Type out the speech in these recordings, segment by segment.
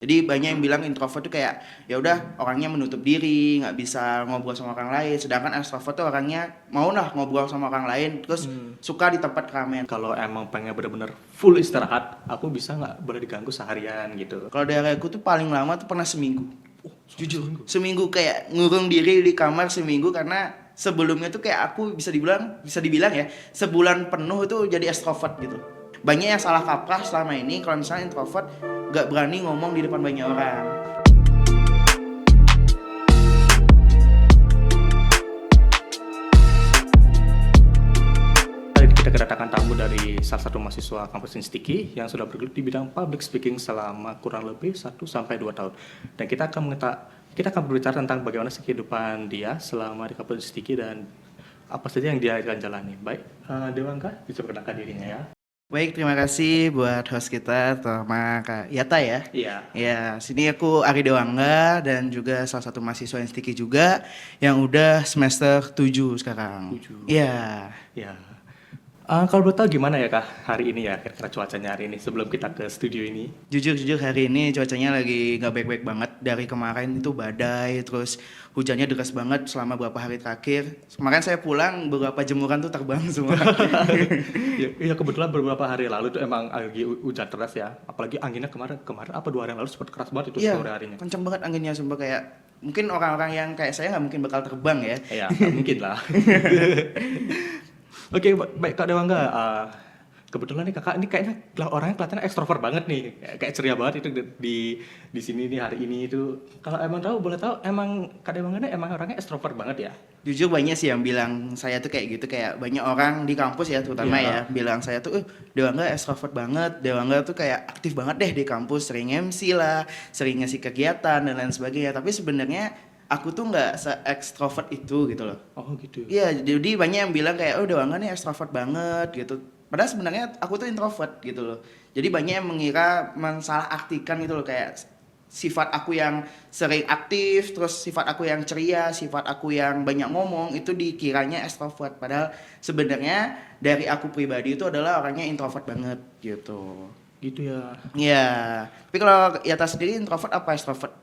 Jadi banyak yang bilang introvert tuh kayak ya udah orangnya menutup diri, nggak bisa ngobrol sama orang lain. Sedangkan extrovert tuh orangnya mau lah ngobrol sama orang lain, terus suka di tempat keramaian. Kalau emang pengen bener-bener full istirahat, aku bisa nggak boleh diganggu seharian gitu. Kalau dari aku tuh paling lama tuh pernah seminggu. Jujur, seminggu kayak ngurung diri di kamar seminggu karena sebelumnya tuh kayak aku bisa dibilang ya sebulan penuh itu jadi extrovert gitu. Banyak yang salah kaprah selama ini kalau misalnya introvert gak berani ngomong di depan banyak orang. Kita kedatangan tamu dari salah satu mahasiswa kampus Instiki yang sudah bergelut di bidang public speaking selama kurang lebih 1-2 tahun. Dan kita akan berbicara tentang bagaimana sih kehidupan dia selama di kampus Instiki dan apa saja yang dia akan jalani. Baik, Dewangga bisa perkenalkan dirinya ya. Baik, terima kasih buat host kita sama Kak Yata ya. Iya. Ya, sini aku Ari Dewangga dan juga salah satu mahasiswa Instiki juga yang udah semester 7 sekarang. 7. Iya. Ya. Kalau boleh tahu gimana ya Kak hari ini ya, kira-kira cuacanya hari ini sebelum kita ke studio ini? Jujur hari ini cuacanya lagi nggak baik-baik banget. Dari kemarin itu badai, terus hujannya deras banget selama beberapa hari terakhir. Kemarin saya pulang beberapa jemuran tuh terbang semua. Iya, kebetulan beberapa hari lalu tuh emang lagi hujan deras ya. Apalagi anginnya kemarin apa 2 hari yang lalu sempat keras banget itu Iya, sore harinya. kencang banget anginnya sumpah kayak mungkin orang-orang yang kayak saya nggak mungkin bakal terbang ya. Iya, nggak mungkin lah. Oke, baik Kak Dewangga. Kebetulan nih kakak ini kayaknya orangnya kelihatannya ekstrovert banget nih, kayak ceria banget itu di sini nih hari ini itu. Kalau emang boleh tahu emang Kak Dewangga ini emang orangnya ekstrovert banget ya? Jujur banyak sih yang bilang saya tuh kayak gitu, kayak banyak orang di kampus ya terutama Iya. ya bilang saya tuh Dewangga ekstrovert banget, Dewangga tuh kayak aktif banget deh di kampus, sering MC lah, sering ngasih kegiatan dan lain sebagainya. Tapi sebenarnya aku tuh nggak se-ekstrovert itu gitu loh. Oh gitu. Iya, jadi banyak yang bilang kayak Dewangga nih ekstrovert banget gitu. Padahal sebenarnya aku tuh introvert gitu loh. Jadi banyak yang mengira mensalahartikan gitu loh kayak sifat aku yang sering aktif, terus sifat aku yang ceria, sifat aku yang banyak ngomong itu dikiranya extrovert. Padahal sebenarnya dari aku pribadi itu adalah orangnya introvert banget gitu. Gitu ya. Iya. Tapi kalau Yata sendiri introvert apa extrovert?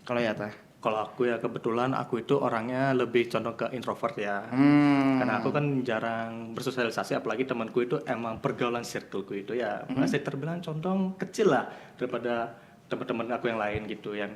Kalau Yata? Kalau aku ya kebetulan aku itu orangnya lebih condong ke introvert ya. Karena aku kan jarang bersosialisasi, apalagi temanku itu emang pergaulan circleku itu ya masih terbilang condong kecil lah daripada teman-teman aku yang lain gitu yang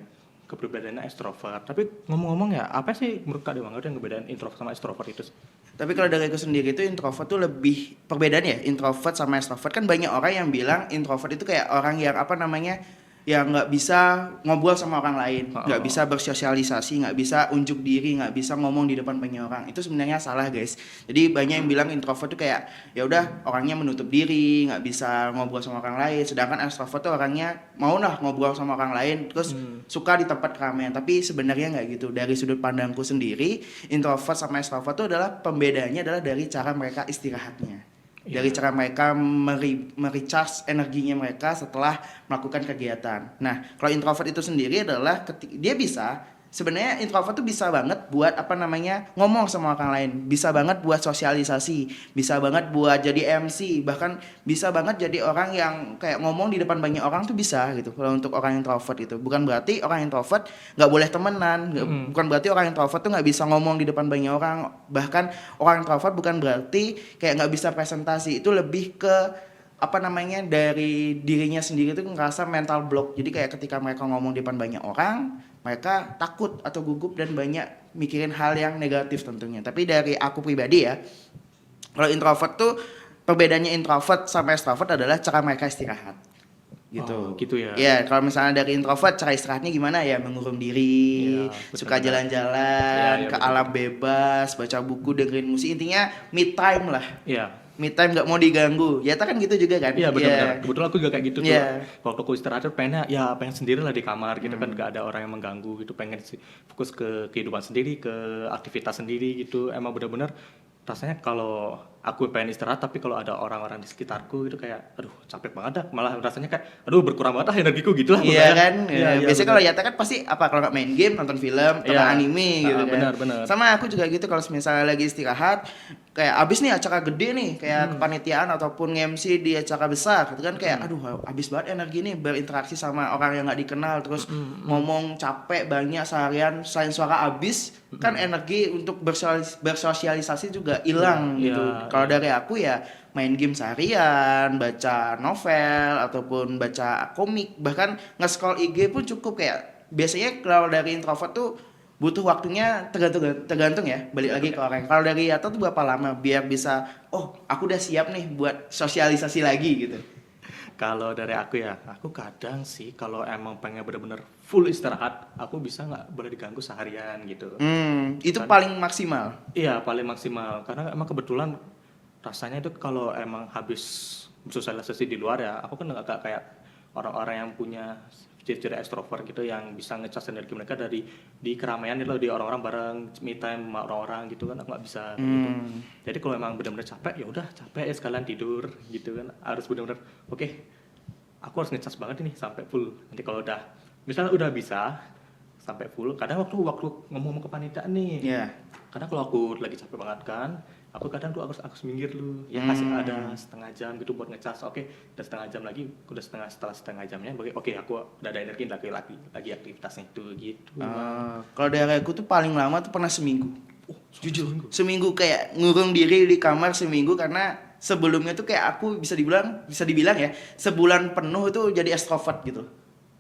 kepribadiannya extrovert. Tapi ngomong-ngomong ya, apa sih menurut Kak Dewangga yang ngebedain introvert sama extrovert itu? Tapi kalau dari aku sendiri itu introvert tuh lebih perbedaan ya introvert sama extrovert. Kan banyak orang yang bilang introvert itu kayak orang yang apa namanya yang nggak bisa ngobrol sama orang lain, nggak bisa bersosialisasi, nggak bisa unjuk diri, nggak bisa ngomong di depan banyak orang. Itu sebenarnya salah guys. Jadi banyak yang bilang introvert tuh kayak ya udah orangnya menutup diri, nggak bisa ngobrol sama orang lain. Sedangkan extrovert tuh orangnya mau lah ngobrol sama orang lain, terus suka di tempat keramaian. Tapi sebenarnya nggak gitu. Dari sudut pandangku sendiri, introvert sama extrovert tuh adalah pembedanya adalah dari cara mereka istirahatnya. Dari cara mereka merecharge energinya mereka setelah melakukan kegiatan. Nah, kalau introvert itu sendiri adalah dia bisa sebenarnya introvert tuh bisa banget buat apa namanya ngomong sama orang lain, bisa banget buat sosialisasi, bisa banget buat jadi MC, bahkan bisa banget jadi orang yang kayak ngomong di depan banyak orang tuh bisa gitu. Kalau untuk orang introvert itu bukan berarti orang introvert nggak boleh temenan, bukan berarti orang introvert tuh nggak bisa ngomong di depan banyak orang, bahkan orang introvert bukan berarti kayak nggak bisa presentasi. Itu lebih ke apa namanya dari dirinya sendiri tuh ngerasa mental block. Jadi kayak ketika mereka ngomong di depan banyak orang, mereka takut atau gugup dan banyak mikirin hal yang negatif tentunya. Tapi dari aku pribadi ya, kalau introvert tuh perbedaannya introvert sama extrovert adalah cara mereka istirahat. Gitu. Oh, gitu ya. Ya, kalau misalnya dari introvert cara istirahatnya gimana ya? Mengurung diri, Iya, suka benar-benar. jalan-jalan, Iya, ke betul. alam bebas, baca buku, dengerin musik, intinya me time lah. Iya. Me time nggak mau diganggu. Ya, kan gitu juga kan? Iya benar-benar. Kebetulan aku juga kayak gitu tuh. Iya. Waktu aku istirahat tuh pengen sendiri lah di kamar gitu kan, gak ada orang yang mengganggu gitu. Pengen fokus ke kehidupan sendiri, ke aktivitas sendiri gitu. Emang benar-benar rasanya kalau aku pengen istirahat tapi kalau ada orang-orang di sekitarku itu kayak aduh capek banget dah. Malah rasanya kayak aduh berkurang banget energiku gitu lah. Iya kan, Iya, biasanya benar. kalau Yata kan pasti apa kalau nggak main game nonton film, tonton Iya. anime gitu kan. Benar. Sama aku juga gitu kalau misalnya lagi istirahat, kayak abis nih acara gede nih kayak kepanitiaan ataupun MC di acara besar itu kan kayak aduh abis banget energi nih berinteraksi sama orang yang nggak dikenal terus ngomong capek banyak seharian selain suara abis kan energi untuk bersosialisasi juga hilang gitu. Kalau dari aku ya main game seharian, baca novel ataupun baca komik, bahkan nge-scroll IG pun cukup. Kayak biasanya kalau dari introvert tuh butuh waktunya tergantung ya, balik lagi ke orang. Kalau dari Yato tuh berapa lama biar bisa aku udah siap nih buat sosialisasi lagi gitu. Kalau dari aku ya, aku kadang sih kalau emang pengen bener-bener full istirahat, aku bisa nggak boleh diganggu seharian gitu. Itu paling maksimal. Iya, paling maksimal. Karena emang kebetulan rasanya itu kalau emang habis sosialisasi di luar ya, aku kan nggak kayak orang-orang yang punya ciri-ciri ekstrovert gitu yang bisa ngecas energi mereka dari di keramaian itu, di orang-orang bareng me time sama orang-orang gitu kan, aku nggak bisa kayak gitu. Jadi kalau emang benar-benar capek ya udah capek ya sekalian tidur gitu kan, harus benar-benar oke, aku harus ngecas banget ini sampai full. Nanti kalau udah misalnya udah bisa sampai full, kadang waktu ngomong ke panitia nih, karena kalau aku lagi capek banget kan, aku kadang tuh aku minggir dulu ya, kasih ada setengah jam gitu buat ngecas. Oke, udah setengah jam lagi, udah setelah setengah jamnya oke aku udah ada energi lagi aktivitasnya itu gitu. Kalau dari aku tuh paling lama tuh pernah seminggu. Jujur seminggu kayak ngurung diri di kamar seminggu, karena sebelumnya tuh kayak aku bisa dibilang ya sebulan penuh itu jadi extrovert gitu.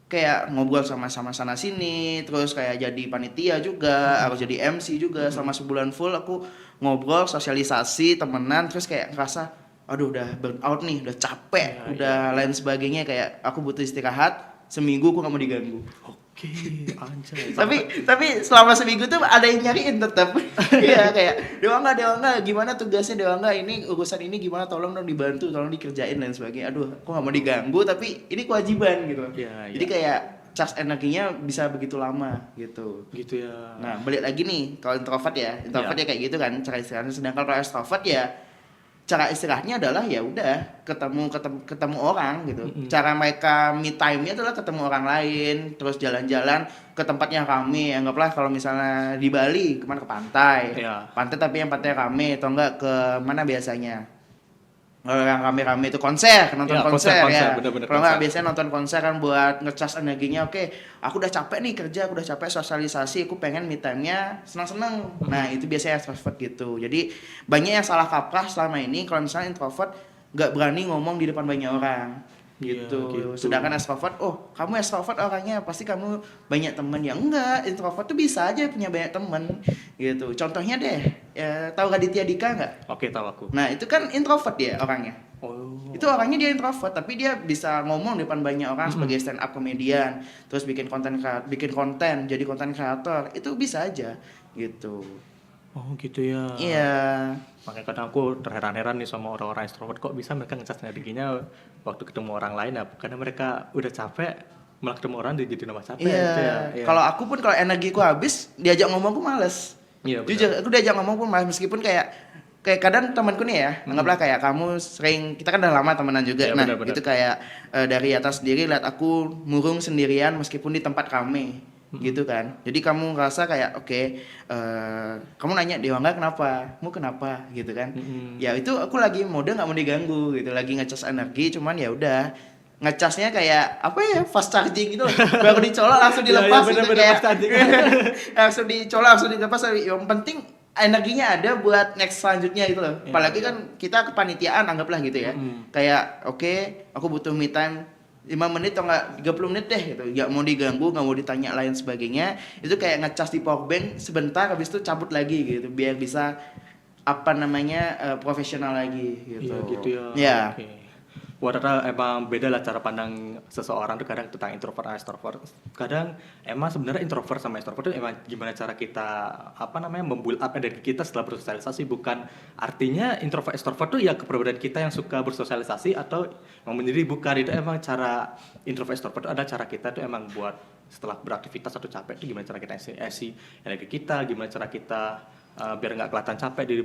Kayak ngobrol sama sana sini, terus kayak jadi panitia juga, harus jadi MC juga. Selama sebulan full aku ngobrol, sosialisasi, temenan, terus kayak ngerasa aduh udah burn out nih, udah capek, lain sebagainya, kayak aku butuh istirahat. Seminggu aku gak mau diganggu. Oke, anjay. Tapi selama seminggu tuh ada yang nyariin tetap. Iya kayak Dewa enggak gimana tugasnya, Dewa enggak ini urusan ini gimana, tolong dong dibantu, tolong dikerjain dan sebagainya. Aduh, aku gak mau diganggu tapi ini kewajiban gitu. Jadi kayak charge energinya bisa begitu lama gitu. Gitu ya. Nah, balik lagi nih kalau introvert ya kayak gitu kan cara istirahatnya. Sedangkan kalau extrovert ya cara istirahatnya adalah ya udah ketemu orang gitu. Cara mereka me time-nya adalah ketemu orang lain, terus jalan-jalan ke tempat yang rame. Anggaplah kalau misalnya di Bali kemana, ke pantai. Pantai tapi yang pantai rame, atau enggak ke mana biasanya? Kalau yang rame-rame itu nonton konser ya. Kalau enggak biasanya nonton konser kan buat ngecas energinya. Oke, aku udah capek nih kerja, aku udah capek sosialisasi, aku pengen me time-nya senang-senang. Nah, itu biasanya extrovert gitu. Jadi banyak yang salah kaprah selama ini kalau misalnya introvert nggak berani ngomong di depan banyak orang. Gitu. Sedangkan extrovert, kamu extrovert orangnya pasti kamu banyak teman. Ya enggak, introvert tuh bisa aja punya banyak teman gitu. Contohnya deh, tahu Raditya Dika nggak? Oke, tahu aku. Nah, itu kan introvert dia orangnya. Itu orangnya dia introvert, tapi dia bisa ngomong di depan banyak orang sebagai stand up comedian, terus bikin konten, jadi konten kreator. Itu bisa aja gitu. Oh gitu ya. Iya. Makanya kadang aku terheran-heran nih sama orang-orang extrovert, kok bisa mereka ngecas energinya waktu ketemu orang lain ya, karena mereka udah capek malah ketemu orang jadi nambah capek. Iya. Kalau aku pun kalau energiku habis diajak ngomong aku males. Iya, jujur aku diajak ngomong pun males, meskipun kayak kadang temanku nih ya, anggaplah kayak kamu sering, kita kan udah lama temenan juga. Nah, bener. Itu kayak dari atas sendiri lihat aku murung sendirian meskipun di tempat rame. Gitu kan. Jadi kamu ngerasa kayak kamu nanya Dewa enggak kenapa gitu kan. Ya itu aku lagi mode nggak mau diganggu gitu, lagi ngecas energi, cuman ya udah ngecasnya kayak fast charging gitu. Baru dicolok langsung dilepas gitu kayak langsung dicolok langsung dilepas. Yang penting energinya ada buat next selanjutnya gitu loh. Apalagi kan kita kepanitiaan anggaplah gitu ya. Kayak aku butuh me time 5 menit atau enggak 30 menit deh gitu. Enggak mau diganggu, enggak mau ditanya lain sebagainya. Itu kayak ngecas di power bank sebentar, habis itu cabut lagi gitu biar bisa profesional lagi gitu. Iya gitu ya. Ya. Okay. Wah, ternyata emang beda lah cara pandang seseorang tuh kadang tentang introvert dan extrovert. Kadang emang sebenarnya introvert sama extrovert itu emang gimana cara kita membuild up energi kita setelah bersosialisasi. Bukan artinya introvert extrovert tuh ya kepribadian kita yang suka bersosialisasi atau yang menjadi bukan. Itu emang cara introvert extrovert ada cara kita tuh emang buat setelah beraktivitas atau capek tuh gimana cara kita isi energi kita, gimana cara kita biar nggak kelihatan capek di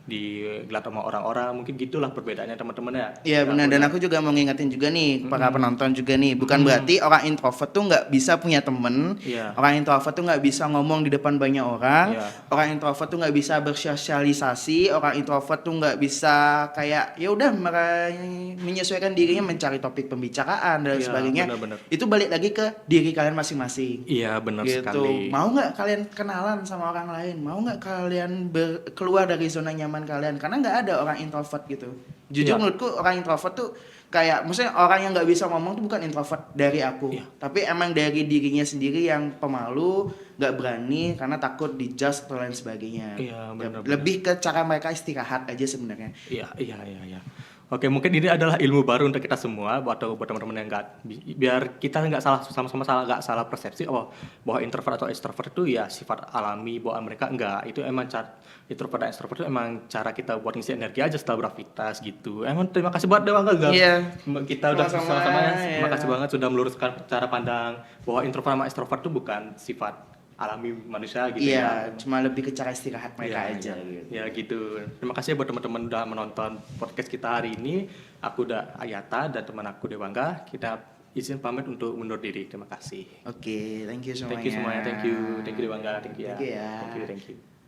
dilihat sama orang-orang, mungkin gitulah perbedaannya teman-teman ya. Iya benar, dan aku juga mau ngingetin juga nih para penonton juga nih, bukan berarti orang introvert tuh nggak bisa punya temen, Iya. orang introvert tuh nggak bisa ngomong di depan banyak orang, Iya. orang introvert tuh nggak bisa bersosialisasi, orang introvert tuh nggak bisa kayak ya udah menyesuaikan dirinya mencari topik pembicaraan dan Iya, sebagainya. benar-benar. Itu balik lagi ke diri kalian masing-masing. Iya, benar Gitu. sekali. Mau nggak kalian kenalan sama orang lain? Mau nggak kalian keluar dari zona nyaman kalian? Karena nggak ada orang introvert gitu. Jujur Iya. menurutku orang introvert tuh kayak, maksudnya orang yang nggak bisa ngomong tuh bukan introvert dari aku. Iya. Tapi emang dari dirinya sendiri yang pemalu, nggak berani karena takut dijudge atau lain sebagainya. Iya, benar-benar. Lebih ke cara mereka istirahat aja sebenarnya. Iya. Oke, mungkin ini adalah ilmu baru untuk kita semua, buat teman-teman yang biar kita nggak sama-sama nggak salah persepsi bahwa introvert atau extrovert itu ya sifat alami, bahwa mereka enggak. Itu emang introvert dan extrovert itu emang cara kita buat ngisi energi aja setelah beraktivitas gitu. Emang terima kasih buat Dewangga. Iya. Kita udah Sama-sama, sama-sama ya. iya. Terima kasih banget sudah meluruskan cara pandang bahwa introvert sama extrovert itu bukan sifat alami manusia gitu ya. Iya, cuma lebih ke cara istirahat mereka Ya, aja ya, gitu. ya gitu. Terima kasih buat teman-teman udah menonton podcast kita hari ini. Aku udah Ayata dan teman aku Dewangga. Kita izin pamit untuk mundur diri. Terima kasih. Oke, thank you semuanya. Thank you semuanya. Thank you Dewangga. Thank you ya. Thank you ya. Thank you.